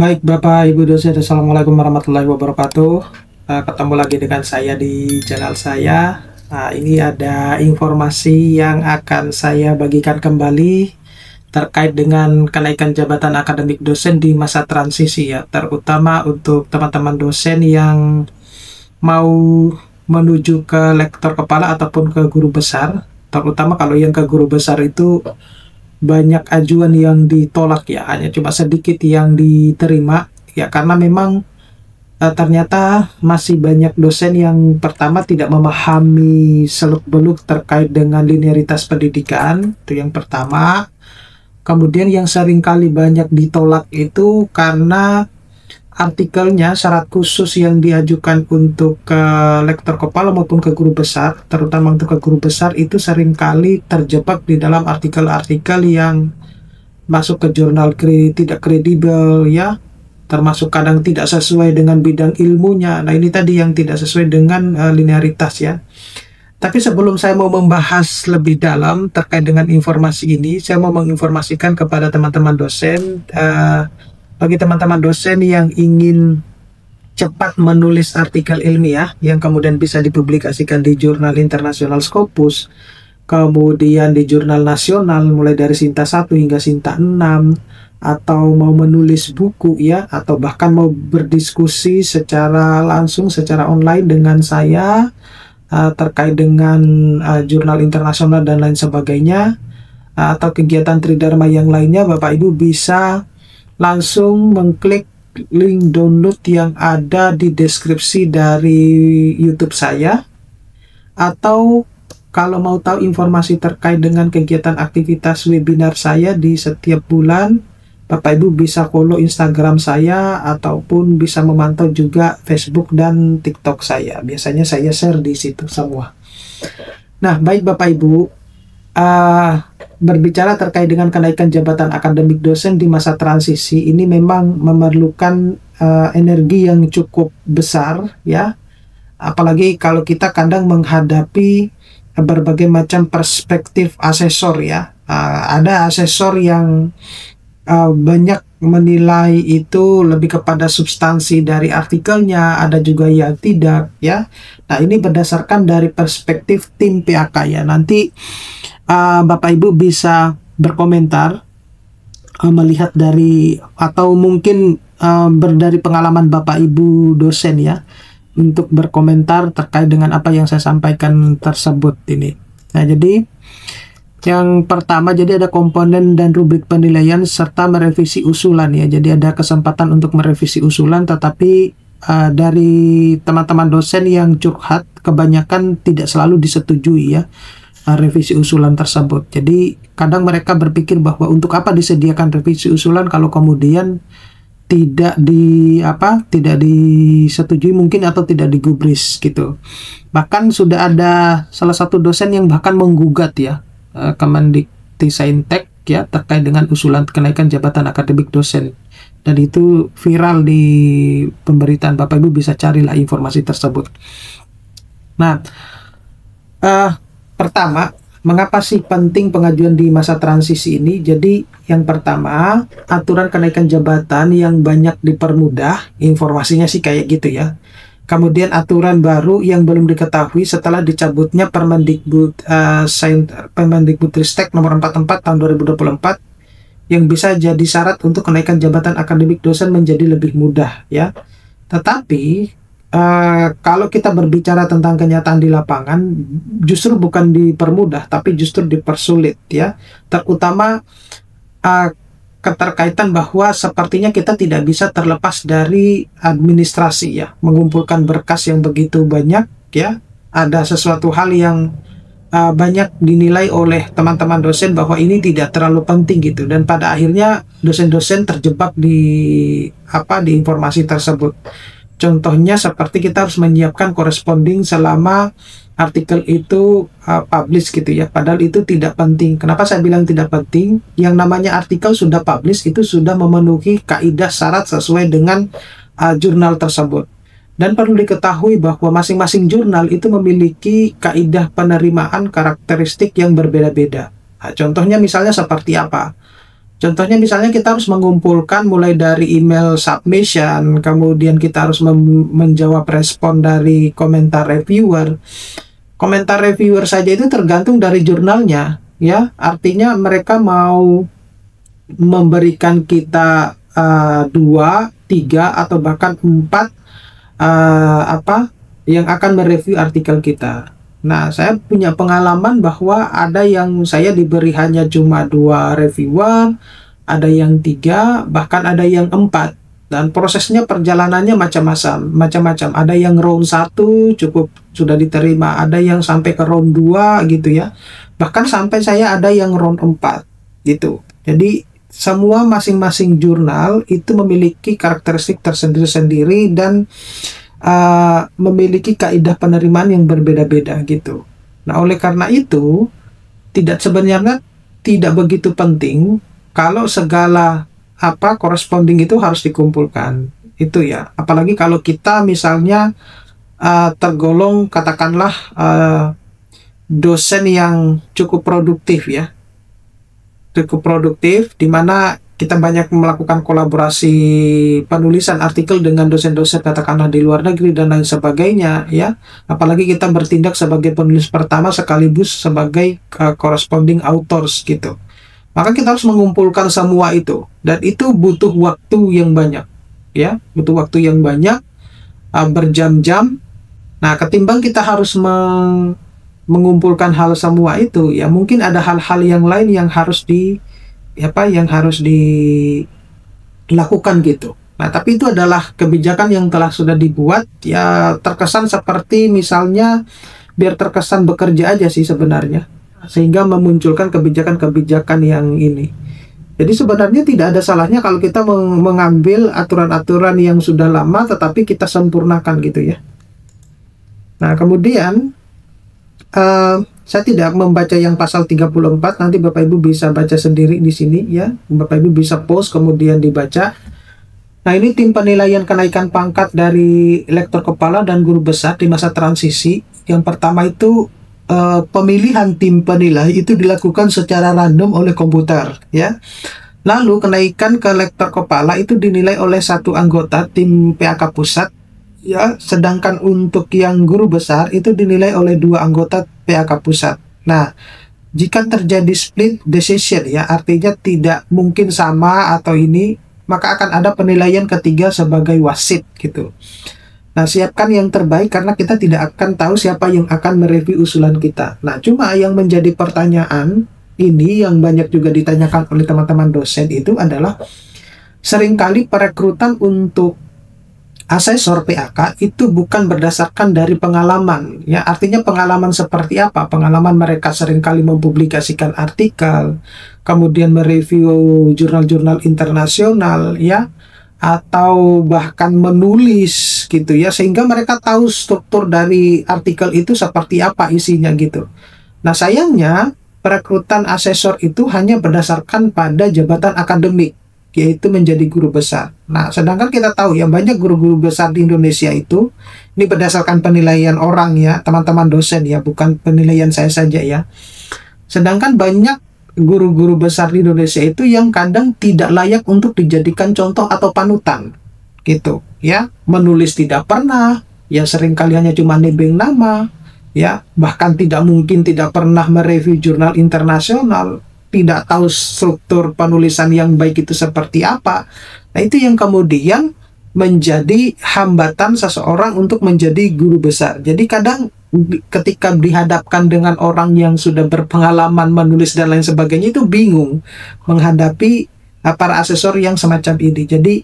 Baik, Bapak Ibu dosen, Assalamualaikum warahmatullahi wabarakatuh. Ketemu lagi dengan saya di channel saya. Ini ada informasi yang akan saya bagikan kembali terkait dengan kenaikan jabatan akademik dosen di masa transisi ya, terutama untuk teman-teman dosen yang mau menuju ke lektor kepala ataupun ke guru besar. Terutama kalau yang ke guru besar itu banyak ajuan yang ditolak ya, hanya cuma sedikit yang diterima ya, karena memang ternyata masih banyak dosen yang pertama tidak memahami seluk-beluk terkait dengan linearitas pendidikan, itu yang pertama. Kemudian yang seringkali banyak ditolak itu karena artikelnya, syarat khusus yang diajukan untuk ke lektor kepala maupun ke guru besar, terutama untuk ke guru besar, itu seringkali terjebak di dalam artikel-artikel yang masuk ke jurnal tidak kredibel ya, termasuk kadang tidak sesuai dengan bidang ilmunya. Nah, ini tadi yang tidak sesuai dengan linearitas ya. Tapi sebelum saya mau membahas lebih dalam terkait dengan informasi ini, saya mau menginformasikan kepada teman-teman dosen, bagi teman-teman dosen yang ingin cepat menulis artikel ilmiah yang kemudian bisa dipublikasikan di jurnal internasional Scopus, kemudian di jurnal nasional mulai dari Sinta 1 hingga Sinta 6, atau mau menulis buku ya, atau bahkan mau berdiskusi secara langsung, secara online dengan saya terkait dengan jurnal internasional dan lain sebagainya, atau kegiatan Tridharma yang lainnya, Bapak Ibu bisa langsung mengklik link download yang ada di deskripsi dari YouTube saya. Atau kalau mau tahu informasi terkait dengan kegiatan aktivitas webinar saya di setiap bulan, Bapak Ibu bisa follow Instagram saya ataupun bisa memantau juga Facebook dan TikTok saya. Biasanya saya share di situ semua. Nah, baik Bapak Ibu, berbicara terkait dengan kenaikan jabatan akademik dosen di masa transisi, ini memang memerlukan energi yang cukup besar ya, apalagi kalau kita kadang menghadapi berbagai macam perspektif asesor ya. Ada asesor yang banyak menilai itu lebih kepada substansi dari artikelnya, ada juga yang tidak ya. Nah, ini berdasarkan dari perspektif tim PAK ya. Nanti Bapak Ibu bisa berkomentar, melihat dari, atau mungkin dari pengalaman Bapak Ibu dosen ya, untuk berkomentar terkait dengan apa yang saya sampaikan tersebut ini. Nah, jadi yang pertama, jadi ada komponen dan rubrik penilaian serta merevisi usulan ya. Jadi ada kesempatan untuk merevisi usulan, tetapi dari teman-teman dosen yang curhat kebanyakan tidak selalu disetujui ya revisi usulan tersebut. Jadi kadang mereka berpikir bahwa untuk apa disediakan revisi usulan kalau kemudian tidak disetujui mungkin, atau tidak digubris gitu. Bahkan sudah ada salah satu dosen yang bahkan menggugat ya Kemendikti-Saintek ya terkait dengan usulan kenaikan jabatan akademik dosen, dan itu viral di pemberitaan. Bapak Ibu bisa carilah informasi tersebut. Nah, pertama, mengapa sih penting pengajuan di masa transisi ini? Jadi yang pertama, aturan kenaikan jabatan yang banyak dipermudah, informasinya sih kayak gitu ya. Kemudian aturan baru yang belum diketahui setelah dicabutnya Permendikbudristek nomor 44 tahun 2024, yang bisa jadi syarat untuk kenaikan jabatan akademik dosen menjadi lebih mudah ya. Tetapi kalau kita berbicara tentang kenyataan di lapangan, justru bukan dipermudah tapi justru dipersulit ya, terutama keterkaitan bahwa sepertinya kita tidak bisa terlepas dari administrasi ya, mengumpulkan berkas yang begitu banyak ya. Ada sesuatu hal yang banyak dinilai oleh teman-teman dosen bahwa ini tidak terlalu penting gitu, dan pada akhirnya dosen-dosen terjebak di informasi tersebut. Contohnya seperti kita harus menyiapkan corresponding selama artikel itu publish gitu ya, padahal itu tidak penting. Kenapa saya bilang tidak penting? Yang namanya artikel sudah publish itu sudah memenuhi kaidah syarat sesuai dengan jurnal tersebut. Dan perlu diketahui bahwa masing-masing jurnal itu memiliki kaidah penerimaan karakteristik yang berbeda-beda. Nah, contohnya misalnya seperti apa? Contohnya misalnya kita harus mengumpulkan mulai dari email submission, kemudian kita harus menjawab respon dari komentar reviewer. Komentar reviewer saja itu tergantung dari jurnalnya, ya. Artinya mereka mau memberikan kita 2, 3, atau bahkan 4 yang akan mereview artikel kita. Nah, saya punya pengalaman bahwa ada yang saya diberi hanya cuma 2 reviewer, ada yang 3, bahkan ada yang 4. Dan prosesnya perjalanannya macam-macam. Ada yang round 1 cukup sudah diterima, ada yang sampai ke round 2 gitu ya. Bahkan sampai saya ada yang round 4 gitu. Jadi semua masing-masing jurnal itu memiliki karakteristik tersendiri-sendiri dan memiliki kaidah penerimaan yang berbeda-beda gitu. Nah, oleh karena itu sebenarnya tidak begitu penting kalau segala corresponding itu harus dikumpulkan itu ya. Apalagi kalau kita misalnya tergolong katakanlah dosen yang cukup produktif ya. Cukup produktif, di mana kita banyak melakukan kolaborasi penulisan artikel dengan dosen-dosen katakanlah di luar negeri dan lain sebagainya ya. Apalagi kita bertindak sebagai penulis pertama sekaligus sebagai corresponding authors gitu. Maka kita harus mengumpulkan semua itu, dan itu butuh waktu yang banyak ya, butuh waktu yang banyak, berjam-jam. Nah, ketimbang kita harus mengumpulkan hal semua itu ya, mungkin ada hal-hal yang lain yang harus dilakukan gitu. Nah, tapi itu adalah kebijakan yang sudah dibuat ya, terkesan seperti misalnya biar terkesan bekerja aja sih sebenarnya, sehingga memunculkan kebijakan-kebijakan yang ini. Jadi sebenarnya tidak ada salahnya kalau kita mengambil aturan-aturan yang sudah lama tetapi kita sempurnakan gitu ya. Nah, kemudian saya tidak membaca yang pasal 34, nanti Bapak Ibu bisa baca sendiri di sini ya. Bapak Ibu bisa post kemudian dibaca. Nah, ini tim penilaian kenaikan pangkat dari lektor kepala dan guru besar di masa transisi. Yang pertama itu pemilihan tim penilai itu dilakukan secara random oleh komputer ya. Lalu kenaikan ke lektor kepala itu dinilai oleh 1 anggota tim PAK pusat ya, sedangkan untuk yang guru besar itu dinilai oleh 2 anggota PAK pusat. Nah, jika terjadi split decision ya, artinya tidak mungkin sama atau ini, maka akan ada penilaian ketiga sebagai wasit gitu. Nah, siapkan yang terbaik karena kita tidak akan tahu siapa yang akan mereview usulan kita. Nah, cuma yang menjadi pertanyaan ini yang banyak juga ditanyakan oleh teman-teman dosen itu adalah seringkali perekrutan untuk asesor PAK itu bukan berdasarkan dari pengalaman ya, artinya pengalaman seperti apa? Pengalaman mereka seringkali mempublikasikan artikel, kemudian mereview jurnal-jurnal internasional ya, atau bahkan menulis gitu ya, sehingga mereka tahu struktur dari artikel itu seperti apa isinya gitu. Nah, sayangnya perekrutan asesor itu hanya berdasarkan pada jabatan akademik, yaitu menjadi guru besar. Nah, sedangkan kita tahu ya, banyak guru-guru besar di Indonesia itu, ini berdasarkan penilaian orang ya, teman-teman dosen ya, bukan penilaian saya saja ya. Sedangkan banyak guru-guru besar di Indonesia itu yang kadang tidak layak untuk dijadikan contoh atau panutan gitu ya. Menulis tidak pernah ya, seringkali hanya cuma nebeng nama ya, bahkan tidak pernah mereview jurnal internasional, tidak tahu struktur penulisan yang baik itu seperti apa. Nah, itu yang kemudian menjadi hambatan seseorang untuk menjadi guru besar. Jadi kadang ketika dihadapkan dengan orang yang sudah berpengalaman menulis dan lain sebagainya, itu bingung menghadapi para asesor yang semacam ini. Jadi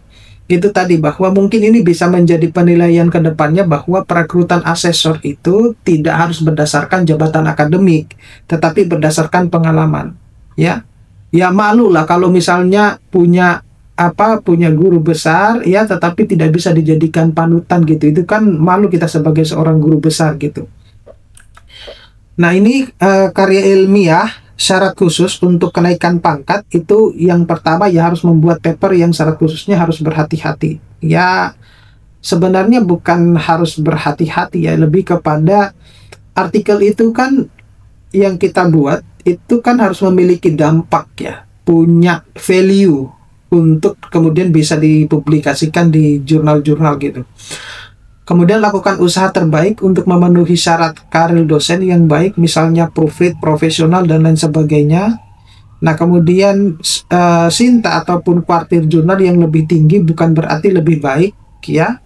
itu tadi, bahwa mungkin ini bisa menjadi penilaian ke depannya, bahwa perekrutan asesor itu tidak harus berdasarkan jabatan akademik, tetapi berdasarkan pengalaman. Ya malu lah kalau misalnya punya guru besar ya, tetapi tidak bisa dijadikan panutan gitu. Itu kan malu kita sebagai seorang guru besar gitu. Nah, ini karya ilmiah syarat khusus untuk kenaikan pangkat itu, yang pertama ya harus membuat paper yang syarat khususnya harus berhati-hati. Ya, sebenarnya bukan harus berhati-hati ya, lebih kepada artikel itu kan yang kita buat itu kan harus memiliki dampak ya. punya value untuk kemudian bisa dipublikasikan di jurnal-jurnal gitu. Kemudian lakukan usaha terbaik untuk memenuhi syarat karir dosen yang baik, misalnya proofread, profesional, dan lain sebagainya. Nah, kemudian Sinta ataupun kuartil jurnal yang lebih tinggi bukan berarti lebih baik, ya.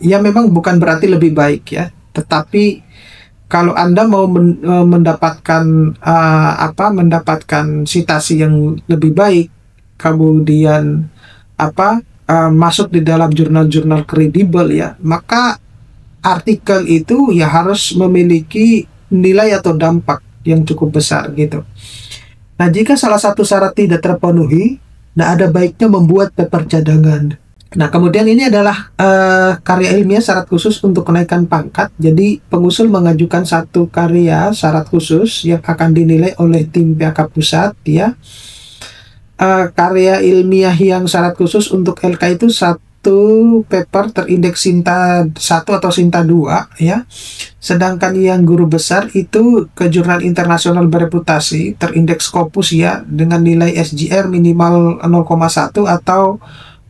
Ya memang bukan berarti lebih baik, ya. Tetapi kalau Anda mau mendapatkan citasi yang lebih baik, kemudian masuk di dalam jurnal-jurnal kredibel, ya, maka artikel itu ya harus memiliki nilai atau dampak yang cukup besar gitu. Nah, jika salah satu syarat tidak terpenuhi, nah ada baiknya membuat paper cadangan. Nah, kemudian ini adalah karya ilmiah syarat khusus untuk kenaikan pangkat. Jadi, pengusul mengajukan satu karya syarat khusus yang akan dinilai oleh tim PHK pusat, ya. Karya ilmiah yang syarat khusus untuk LK itu satu paper terindeks Sinta 1 atau Sinta 2, ya. Sedangkan yang guru besar itu ke jurnal internasional bereputasi terindeks Scopus, ya, dengan nilai SGR minimal 0,1 atau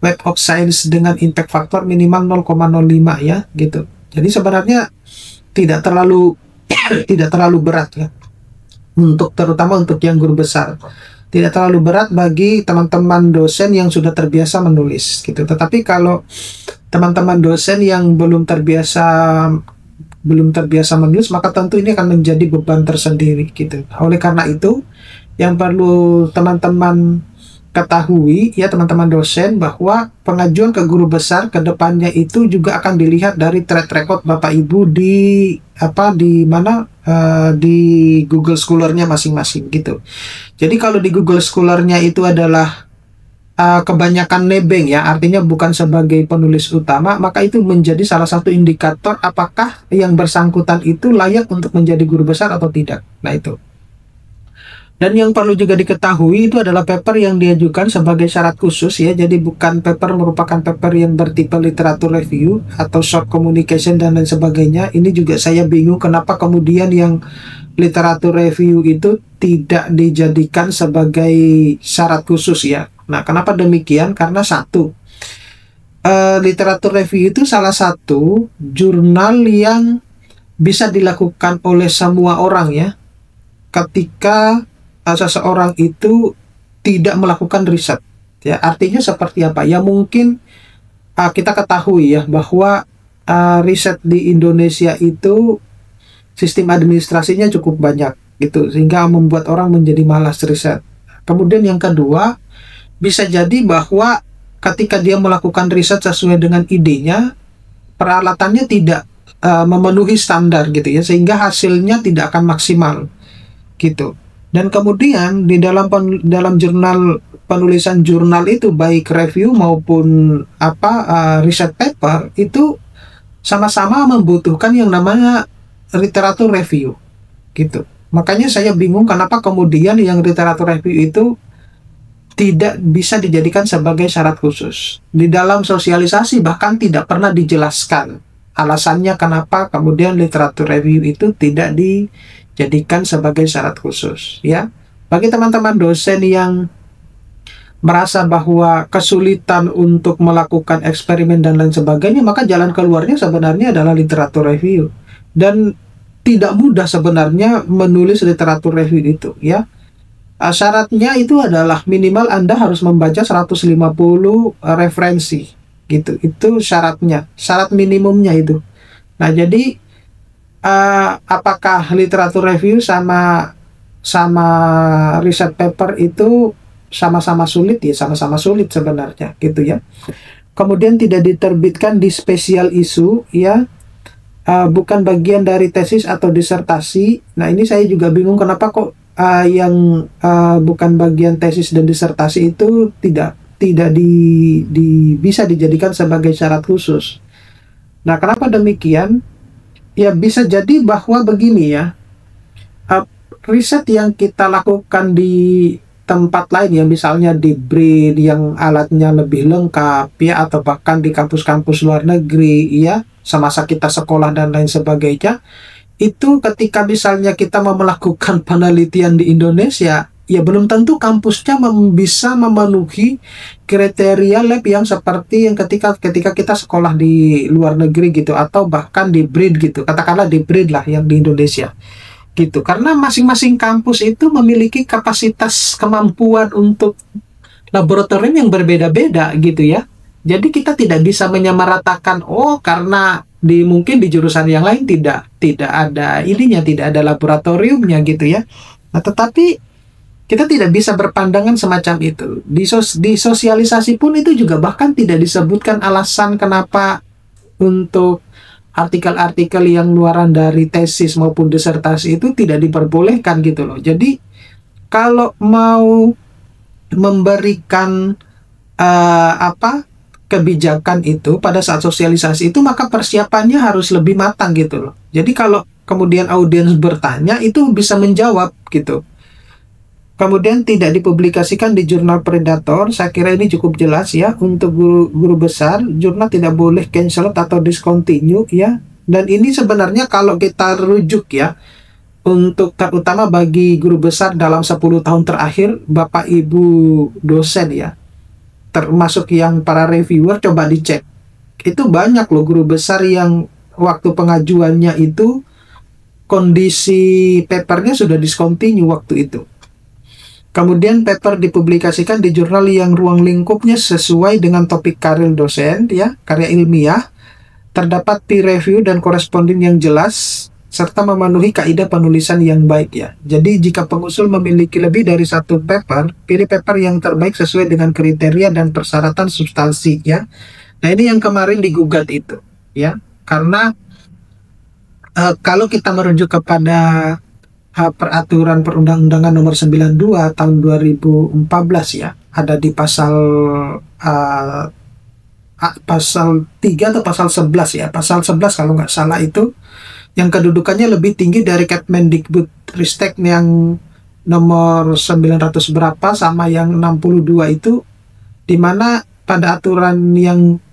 Web of Science dengan impact factor minimal 0,05, ya, gitu. Jadi sebenarnya tidak terlalu berat, ya, terutama untuk yang guru besar. Tidak terlalu berat bagi teman-teman dosen yang sudah terbiasa menulis gitu. Tetapi kalau teman-teman dosen yang belum terbiasa menulis, maka tentu ini akan menjadi beban tersendiri gitu. Oleh karena itu, yang perlu teman-teman ketahui, ya, teman-teman dosen, bahwa pengajuan ke guru besar ke depannya itu juga akan dilihat dari track record Bapak Ibu di Google Scholar-nya masing-masing gitu. Jadi kalau di Google Scholar-nya itu adalah kebanyakan nebeng, ya, artinya bukan sebagai penulis utama, maka itu menjadi salah satu indikator apakah yang bersangkutan itu layak untuk menjadi guru besar atau tidak. Nah, itu. Dan yang perlu juga diketahui itu adalah paper yang diajukan sebagai syarat khusus, ya. Jadi bukan merupakan paper yang bertipe literatur review atau short communication dan lain sebagainya. Ini juga saya bingung kenapa kemudian yang literatur review itu tidak dijadikan sebagai syarat khusus, ya. Nah, kenapa demikian? Karena satu, literatur review itu salah satu jurnal yang bisa dilakukan oleh semua orang, ya, ketika seseorang itu tidak melakukan riset, ya. Artinya seperti apa? Ya, mungkin kita ketahui, ya, bahwa riset di Indonesia itu sistem administrasinya cukup banyak gitu, sehingga membuat orang menjadi malas riset. Kemudian yang kedua, bisa jadi bahwa ketika dia melakukan riset sesuai dengan idenya, peralatannya tidak memenuhi standar gitu, ya, sehingga hasilnya tidak akan maksimal gitu. Dan kemudian di dalam jurnal, penulisan jurnal itu, baik review maupun riset paper, itu sama-sama membutuhkan yang namanya literatur review gitu. Makanya saya bingung kenapa kemudian yang literatur review itu tidak bisa dijadikan sebagai syarat khusus. Di dalam sosialisasi bahkan tidak pernah dijelaskan alasannya kenapa kemudian literatur review itu tidak dijadikan sebagai syarat khusus, ya. Bagi teman-teman dosen yang merasa bahwa kesulitan untuk melakukan eksperimen dan lain sebagainya, maka jalan keluarnya sebenarnya adalah literatur review. Dan tidak mudah sebenarnya menulis literatur review itu, ya. Syaratnya itu adalah minimal Anda harus membaca 150 referensi gitu. Itu syaratnya, syarat minimumnya itu. Nah, jadi apakah literatur review sama riset paper itu sama-sama sulit? Ya, sama-sama sulit sebenarnya gitu, ya. Kemudian tidak diterbitkan di spesial isu, ya. Bukan bagian dari tesis atau disertasi. Nah, ini saya juga bingung kenapa kok yang bukan bagian tesis dan disertasi itu tidak bisa dijadikan sebagai syarat khusus. Nah, kenapa demikian? Ya, bisa jadi bahwa begini, ya, riset yang kita lakukan di tempat lain, ya, misalnya di BRIN yang alatnya lebih lengkap, ya, atau bahkan di kampus-kampus luar negeri, ya, semasa kita sekolah dan lain sebagainya, itu ketika misalnya kita mau melakukan penelitian di Indonesia, ya belum tentu kampusnya bisa memenuhi kriteria lab yang seperti yang ketika kita sekolah di luar negeri gitu, atau bahkan di BRID gitu, katakanlah di BRID lah yang di Indonesia gitu, karena masing-masing kampus itu memiliki kapasitas kemampuan untuk laboratorium yang berbeda-beda gitu ya. Jadi kita tidak bisa menyamaratakan, oh karena mungkin di jurusan yang lain tidak ada ininya, tidak ada laboratoriumnya gitu ya. Nah, tetapi kita tidak bisa berpandangan semacam itu. Di sosialisasi pun itu juga bahkan tidak disebutkan alasan kenapa untuk artikel-artikel yang luaran dari tesis maupun disertasi itu tidak diperbolehkan gitu loh. Jadi kalau mau memberikan kebijakan itu pada saat sosialisasi itu, maka persiapannya harus lebih matang gitu loh. Jadi kalau kemudian audiens bertanya, itu bisa menjawab gitu. Kemudian tidak dipublikasikan di jurnal Predator, saya kira ini cukup jelas ya. Untuk guru besar, jurnal tidak boleh cancel atau discontinue ya. Dan ini sebenarnya kalau kita rujuk ya, untuk terutama bagi guru besar dalam 10 tahun terakhir, Bapak Ibu dosen ya, termasuk yang para reviewer, coba dicek. Itu banyak loh guru besar yang waktu pengajuannya itu kondisi papernya sudah discontinue waktu itu. Kemudian paper dipublikasikan di jurnal yang ruang lingkupnya sesuai dengan topik karir dosen ya, karya ilmiah, terdapat peer review dan koresponden yang jelas, serta memenuhi kaidah penulisan yang baik ya. Jadi jika pengusul memiliki lebih dari satu paper, pilih paper yang terbaik sesuai dengan kriteria dan persyaratan substansi ya. Nah ini yang kemarin digugat itu ya, karena kalau kita merujuk kepada peraturan perundang-undangan nomor 92 tahun 2014 ya, ada di pasal 3 atau pasal 11 ya, pasal 11 kalau nggak salah itu, yang kedudukannya lebih tinggi dari Kemendikbudristek yang nomor 900 berapa sama yang 62 itu, dimana pada aturan yang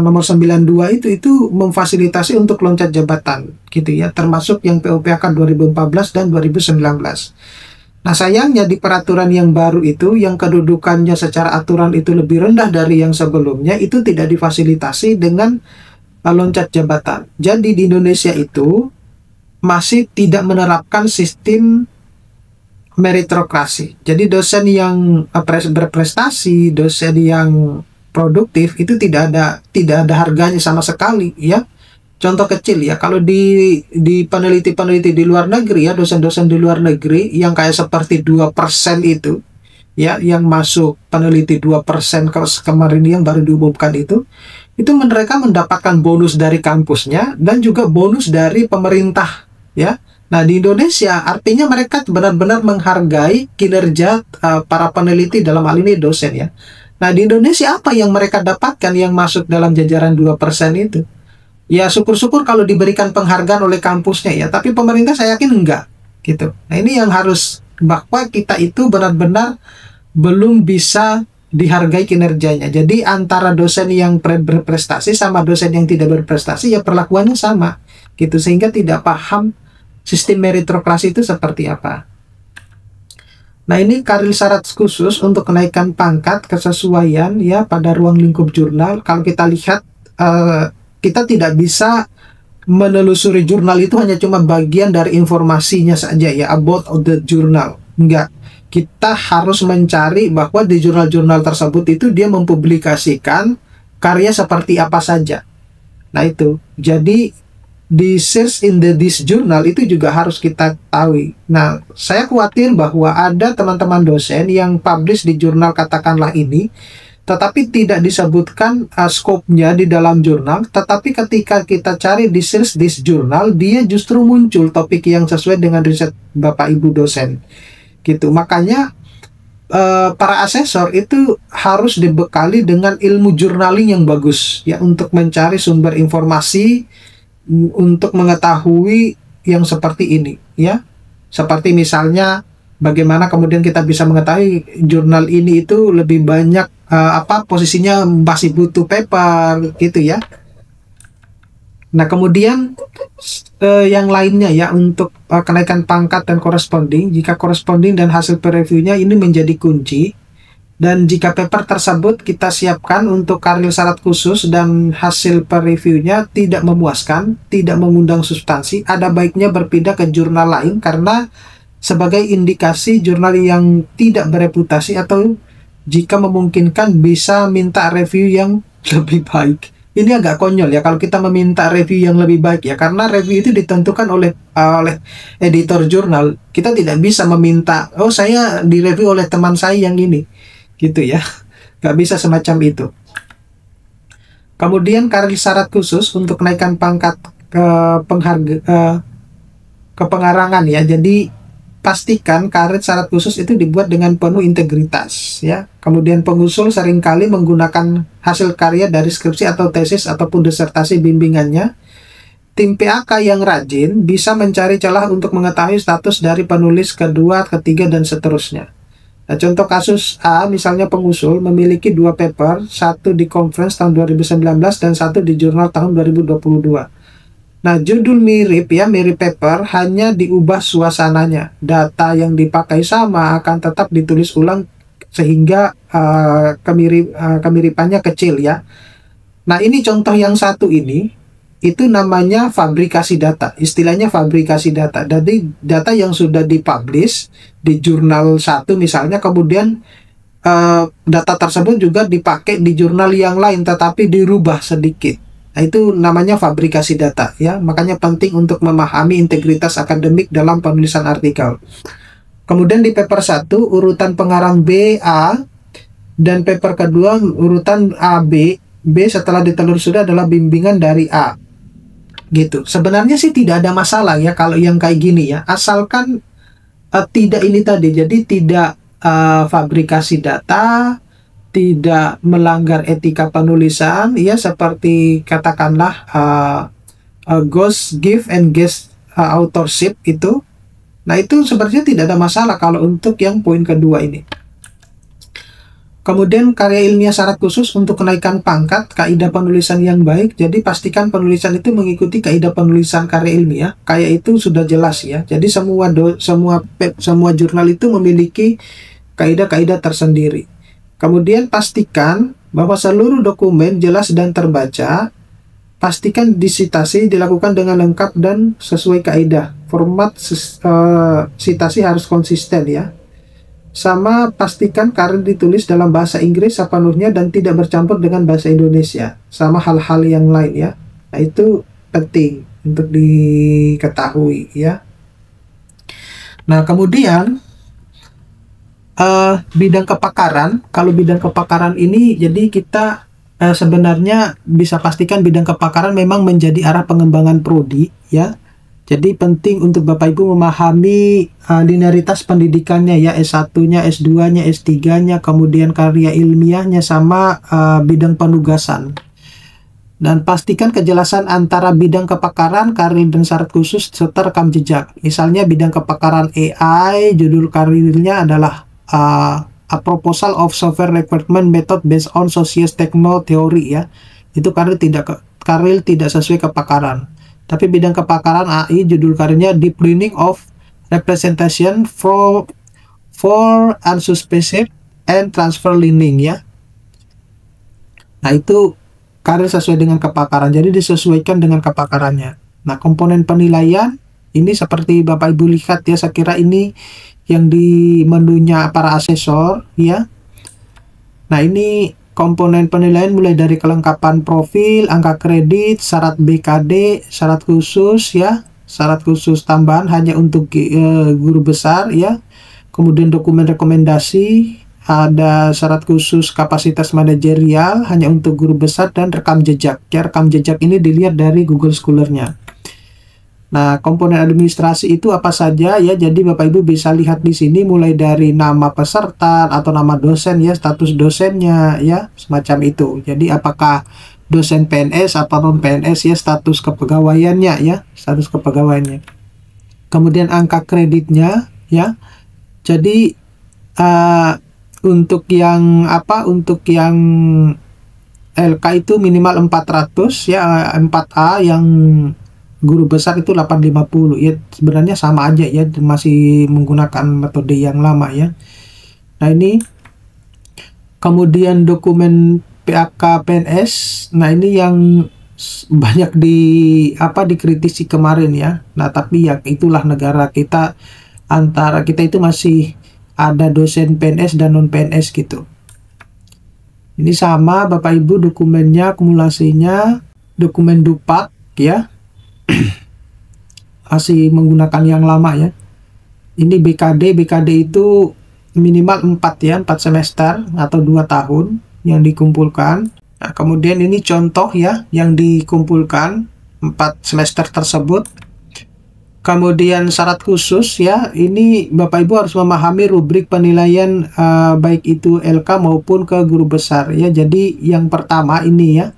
nomor 92 itu memfasilitasi untuk loncat jabatan gitu ya, termasuk yang PUPAK 2014 dan 2019. Nah sayangnya di peraturan yang baru itu, yang kedudukannya secara aturan itu lebih rendah dari yang sebelumnya, itu tidak difasilitasi dengan loncat jabatan. Jadi di Indonesia itu masih tidak menerapkan sistem meritokrasi. Jadi dosen yang berprestasi, dosen yang produktif itu tidak ada harganya sama sekali ya. Contoh kecil ya, kalau di peneliti-peneliti di luar negeri ya, dosen-dosen di luar negeri yang kayak seperti 2% itu ya, yang masuk peneliti 2% kemarin yang baru diumumkan itu mereka mendapatkan bonus dari kampusnya dan juga bonus dari pemerintah ya. Nah di Indonesia artinya mereka benar-benar menghargai kinerja para peneliti, dalam hal ini dosen ya. Nah di Indonesia apa yang mereka dapatkan yang masuk dalam jajaran 2% itu? Ya syukur-syukur kalau diberikan penghargaan oleh kampusnya ya, tapi pemerintah saya yakin enggak gitu. Nah ini yang harus, bahwa kita itu benar-benar belum bisa dihargai kinerjanya. Jadi antara dosen yang berprestasi sama dosen yang tidak berprestasi ya perlakuannya sama gitu, sehingga tidak paham sistem meritokrasi itu seperti apa. Nah ini karir syarat khusus untuk kenaikan pangkat kesesuaian ya pada ruang lingkup jurnal. Kalau kita lihat kita tidak bisa menelusuri jurnal itu hanya cuma bagian dari informasinya saja ya, about the journal. Enggak, kita harus mencari bahwa di jurnal-jurnal tersebut itu dia mempublikasikan karya seperti apa saja. Nah itu, jadi di search in this journal itu juga harus kita tahu. Nah, saya khawatir bahwa ada teman-teman dosen yang publish di jurnal katakanlah ini, tetapi tidak disebutkan scope-nya di dalam jurnal, tetapi ketika kita cari di search this journal, dia justru muncul topik yang sesuai dengan riset Bapak Ibu dosen. Gitu. Makanya para asesor itu harus dibekali dengan ilmu journaling yang bagus ya, untuk mencari sumber informasi, untuk mengetahui yang seperti ini ya, seperti misalnya bagaimana kemudian kita bisa mengetahui jurnal ini itu lebih banyak posisinya masih butuh paper gitu ya. Nah, kemudian yang lainnya ya untuk kenaikan pangkat dan corresponding, jika corresponding dan hasil peer review-nya ini menjadi kunci. Dan jika paper tersebut kita siapkan untuk karir syarat khusus dan hasil peer review-nya tidak memuaskan, tidak mengundang substansi, ada baiknya berpindah ke jurnal lain karena sebagai indikasi jurnal yang tidak bereputasi atau jika memungkinkan bisa minta review yang lebih baik. Ini agak konyol ya kalau kita meminta review yang lebih baik ya, karena review itu ditentukan oleh editor jurnal. Kita tidak bisa meminta, oh saya direview oleh teman saya yang ini, gitu ya. Nggak bisa semacam itu. Kemudian karir syarat khusus untuk kenaikan pangkat kepengarangan ya. Jadi pastikan karir syarat khusus itu dibuat dengan penuh integritas ya. Kemudian pengusul seringkali menggunakan hasil karya dari skripsi atau tesis ataupun disertasi bimbingannya. Tim PAK yang rajin bisa mencari celah untuk mengetahui status dari penulis kedua, ketiga, dan seterusnya. Nah, contoh kasus A, misalnya pengusul memiliki 2 paper, satu di conference tahun 2019 dan satu di jurnal tahun 2022. Nah, judul mirip ya, mirip paper, hanya diubah suasananya. Data yang dipakai sama akan tetap ditulis ulang sehingga kemiripannya kecil ya. Nah, ini contoh yang satu ini, itu namanya fabrikasi data. Istilahnya fabrikasi data. Jadi data yang sudah dipublish di jurnal satu misalnya, kemudian data tersebut juga dipakai di jurnal yang lain tetapi dirubah sedikit. Nah, itu namanya fabrikasi data ya. Makanya penting untuk memahami integritas akademik dalam penulisan artikel. Kemudian di paper 1 urutan pengarang B, A, dan paper kedua urutan A, B. B setelah ditelusuri adalah bimbingan dari A. Gitu. Sebenarnya sih tidak ada masalah ya kalau yang kayak gini ya. Asalkan tidak ini tadi. Jadi tidak fabrikasi data, tidak melanggar etika penulisan ya, seperti katakanlah ghost give and guest authorship itu. Nah, itu sebenarnya tidak ada masalah kalau untuk yang poin kedua ini. Kemudian karya ilmiah syarat khusus untuk kenaikan pangkat, kaidah penulisan yang baik. Jadi pastikan penulisan itu mengikuti kaidah penulisan karya ilmiah. Kayak itu sudah jelas ya. Jadi semua jurnal itu memiliki kaidah-kaidah tersendiri. Kemudian pastikan bahwa seluruh dokumen jelas dan terbaca. Pastikan disitasi dilakukan dengan lengkap dan sesuai kaidah. Format sitasi harus konsisten ya. Sama pastikan karir ditulis dalam bahasa Inggris sepenuhnya dan tidak bercampur dengan bahasa Indonesia. Sama hal-hal yang lain ya. Nah, itu penting untuk diketahui ya. Nah, kemudian bidang kepakaran. Kalau bidang kepakaran ini, jadi kita sebenarnya bisa pastikan bidang kepakaran memang menjadi arah pengembangan prodi ya. Jadi penting untuk Bapak Ibu memahami linearitas pendidikannya ya, S1-nya, S2-nya, S3-nya, kemudian karya ilmiahnya sama bidang penugasan. Dan pastikan kejelasan antara bidang kepakaran, karir dan syarat khusus serta rekam jejak. Misalnya bidang kepakaran AI, judul karirnya adalah a proposal of software requirement method based on socio-techno theory ya. Itu karir tidak sesuai kepakaran. Tapi bidang kepakaran AI judul karirnya Deep Learning of Representation for Unsuspicious and Transfer Learning ya. Nah, itu karir sesuai dengan kepakaran. Jadi disesuaikan dengan kepakarannya. Nah, komponen penilaian ini seperti Bapak Ibu lihat ya, saya kira ini yang di menunya para asesor ya. Nah, ini komponen penilaian mulai dari kelengkapan profil, angka kredit, syarat BKD, syarat khusus ya, syarat khusus tambahan hanya untuk guru besar ya. Kemudian dokumen rekomendasi, ada syarat khusus kapasitas manajerial hanya untuk guru besar, dan rekam jejak. Ya, rekam jejak ini dilihat dari Google Scholar-nya. Nah, komponen administrasi itu apa saja ya? Jadi Bapak Ibu bisa lihat di sini mulai dari nama peserta atau nama dosen ya, status dosennya ya, semacam itu. Jadi apakah dosen PNS atau non PNS ya, status kepegawaiannya ya, status kepegawaiannya. Kemudian angka kreditnya ya. Jadi untuk yang LK itu minimal 400 ya, 4A, yang guru besar itu 850 ya, sebenarnya sama aja ya, masih menggunakan metode yang lama ya. Nah ini kemudian dokumen PAK PNS, nah ini yang banyak dikritisi kemarin ya. Nah tapi ya itulah negara kita, antara kita itu masih ada dosen PNS dan non PNS gitu. Ini sama Bapak Ibu dokumennya, akumulasinya, dokumen Dupak ya. Masih menggunakan yang lama ya. Ini BKD itu minimal 4 ya, 4 semester atau 2 tahun yang dikumpulkan. Nah, kemudian ini contoh ya yang dikumpulkan 4 semester tersebut. Kemudian syarat khusus ya, ini Bapak Ibu harus memahami rubrik penilaian baik itu LK maupun ke guru besar ya. Jadi yang pertama ini ya,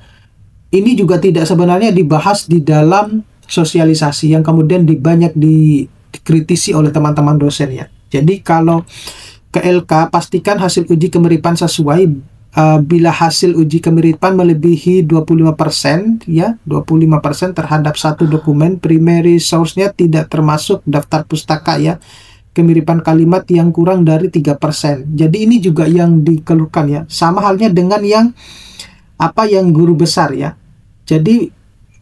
ini juga tidak sebenarnya dibahas di dalam sosialisasi yang kemudian banyak dikritisi oleh teman-teman dosen ya. Jadi kalau ke LK pastikan hasil uji kemiripan sesuai. Bila hasil uji kemiripan melebihi 25% ya, 25% terhadap satu dokumen, primary source-nya tidak termasuk daftar pustaka ya, kemiripan kalimat yang kurang dari 3%. Jadi ini juga yang dikeluhkan ya, sama halnya dengan yang guru besar ya. Jadi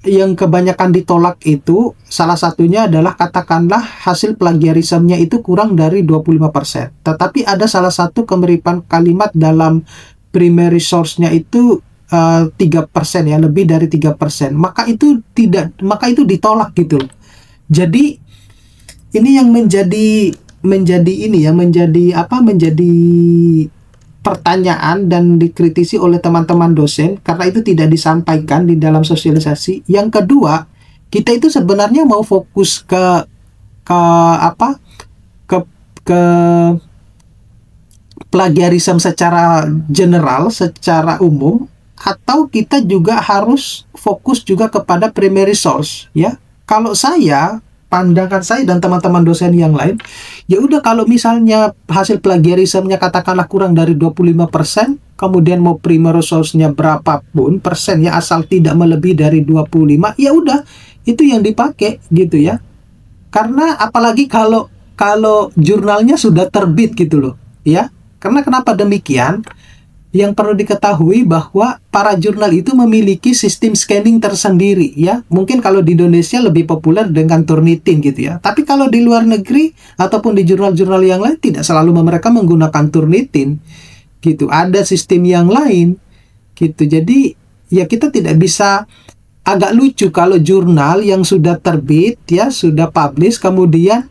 yang kebanyakan ditolak itu salah satunya adalah katakanlah hasil plagiarismenya itu kurang dari 25%. Tetapi ada salah satu kemiripan kalimat dalam primary source-nya itu 3% ya, lebih dari 3%. Maka itu ditolak gitu. Jadi ini yang menjadi pertanyaan dan dikritisi oleh teman-teman dosen karena itu tidak disampaikan di dalam sosialisasi. Yang kedua, kita itu sebenarnya mau fokus ke plagiarisme secara general, secara umum, atau kita juga harus fokus juga kepada primary source ya. Kalau pandangan saya dan teman-teman dosen yang lain, ya udah, kalau misalnya hasil plagiarismenya katakanlah kurang dari 25%, kemudian mau primary source-nya berapapun persen ya, asal tidak melebihi dari 25, ya udah itu yang dipakai gitu ya. Karena apalagi kalau jurnalnya sudah terbit gitu loh ya. Karena kenapa demikian? Yang perlu diketahui bahwa para jurnal itu memiliki sistem scanning tersendiri ya. Mungkin kalau di Indonesia lebih populer dengan Turnitin gitu ya. Tapi kalau di luar negeri ataupun di jurnal-jurnal yang lain tidak selalu mereka menggunakan Turnitin gitu. Ada sistem yang lain gitu. Jadi ya kita tidak bisa, agak lucu kalau jurnal yang sudah terbit ya, sudah publish, kemudian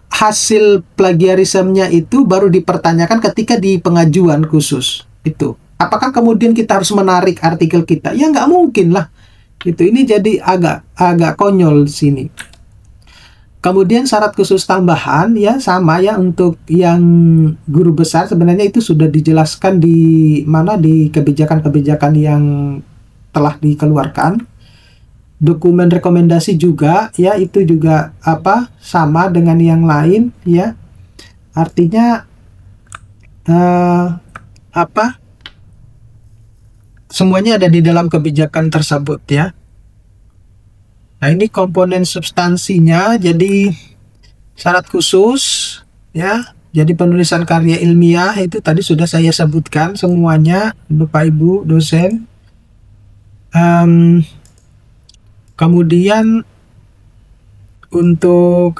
hasil plagiarismenya itu baru dipertanyakan ketika di pengajuan khusus itu. Apakah kemudian kita harus menarik artikel kita? Ya nggak mungkin lah. Itu ini jadi agak konyol di sini. Kemudian syarat khusus tambahan ya sama ya, untuk yang guru besar sebenarnya itu sudah dijelaskan di kebijakan-kebijakan yang telah dikeluarkan. Dokumen rekomendasi juga ya, itu juga sama dengan yang lain ya. Artinya semuanya ada di dalam kebijakan tersebut ya. Nah ini komponen substansinya. Jadi syarat khusus ya, jadi penulisan karya ilmiah itu tadi sudah saya sebutkan semuanya Bapak Ibu dosen. Kemudian untuk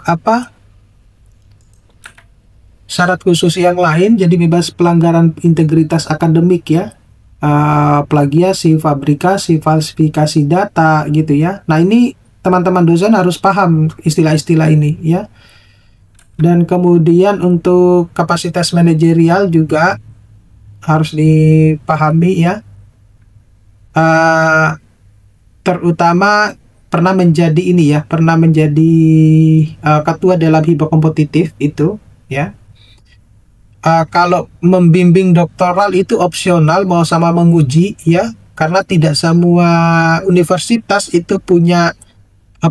syarat khusus yang lain, jadi bebas pelanggaran integritas akademik ya, plagiasi, fabrikasi, falsifikasi data gitu ya. Nah ini teman-teman dosen harus paham istilah-istilah ini ya. Dan kemudian untuk kapasitas manajerial juga harus dipahami ya. Terutama pernah menjadi ketua dalam hibah kompetitif itu ya. Kalau membimbing doktoral itu opsional, mau sama menguji ya, karena tidak semua universitas itu punya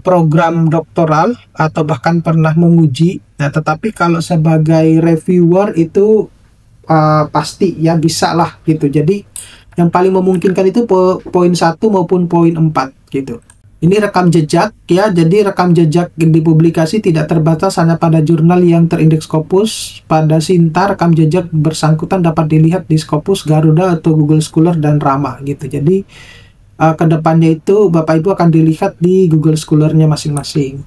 program doktoral atau bahkan pernah menguji. Nah tetapi kalau sebagai reviewer itu pasti ya bisa lah gitu. Jadi Yang paling memungkinkan itu poin 1 maupun poin 4 gitu. Ini rekam jejak ya, jadi rekam jejak di publikasi tidak terbatas hanya pada jurnal yang terindeks Scopus. Pada Sinta, rekam jejak bersangkutan dapat dilihat di Scopus, Garuda, atau Google Scholar dan Rama gitu. Jadi kedepannya itu Bapak Ibu akan dilihat di Google Scholar-nya masing-masing.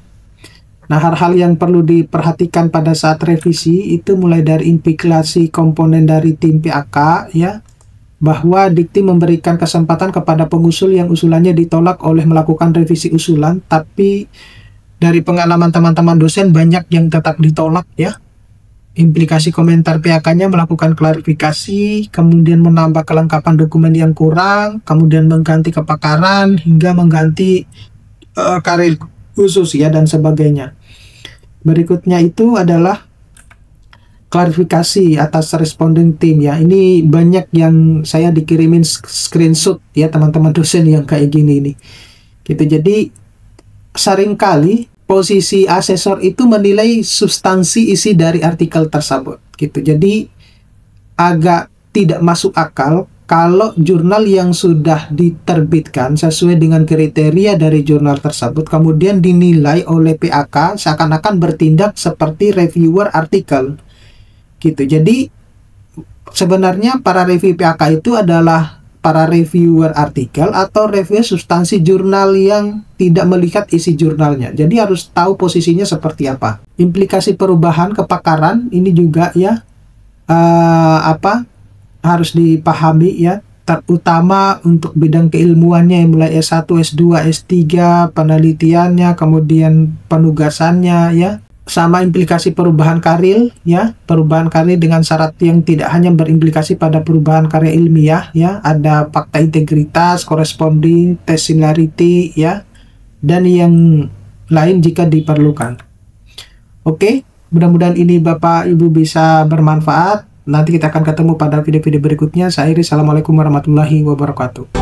Nah, hal-hal yang perlu diperhatikan pada saat revisi itu mulai dari implikasi komponen dari tim PAK ya, bahwa dikti memberikan kesempatan kepada pengusul yang usulannya ditolak oleh melakukan revisi usulan, tapi dari pengalaman teman-teman dosen banyak yang tetap ditolak ya. Implikasi komentar PAK-nya melakukan klarifikasi, kemudian menambah kelengkapan dokumen yang kurang, kemudian mengganti kepakaran, hingga mengganti karir khusus ya, dan sebagainya. Berikutnya itu adalah klarifikasi atas responding tim ya. Ini banyak yang saya dikirimin screenshot ya teman-teman dosen yang kayak gini nih gitu. Jadi seringkali posisi asesor itu menilai substansi isi dari artikel tersebut gitu. Jadi agak tidak masuk akal kalau jurnal yang sudah diterbitkan sesuai dengan kriteria dari jurnal tersebut kemudian dinilai oleh PAK seakan-akan bertindak seperti reviewer artikel gitu. Jadi sebenarnya para review PAK itu adalah para reviewer artikel atau review substansi jurnal yang tidak melihat isi jurnalnya. Jadi harus tahu posisinya seperti apa. Implikasi perubahan kepakaran ini juga ya harus dipahami ya, terutama untuk bidang keilmuannya yang mulai S1, S2, S3, penelitiannya, kemudian penugasannya ya. Sama implikasi perubahan karir ya, perubahan karir dengan syarat yang tidak hanya berimplikasi pada perubahan karya ilmiah ya, ada fakta integritas, corresponding, tes similarity ya, dan yang lain jika diperlukan. Oke, mudah-mudahan ini Bapak Ibu bisa bermanfaat. Nanti kita akan ketemu pada video-video berikutnya. Saya Iris, assalamualaikum warahmatullahi wabarakatuh.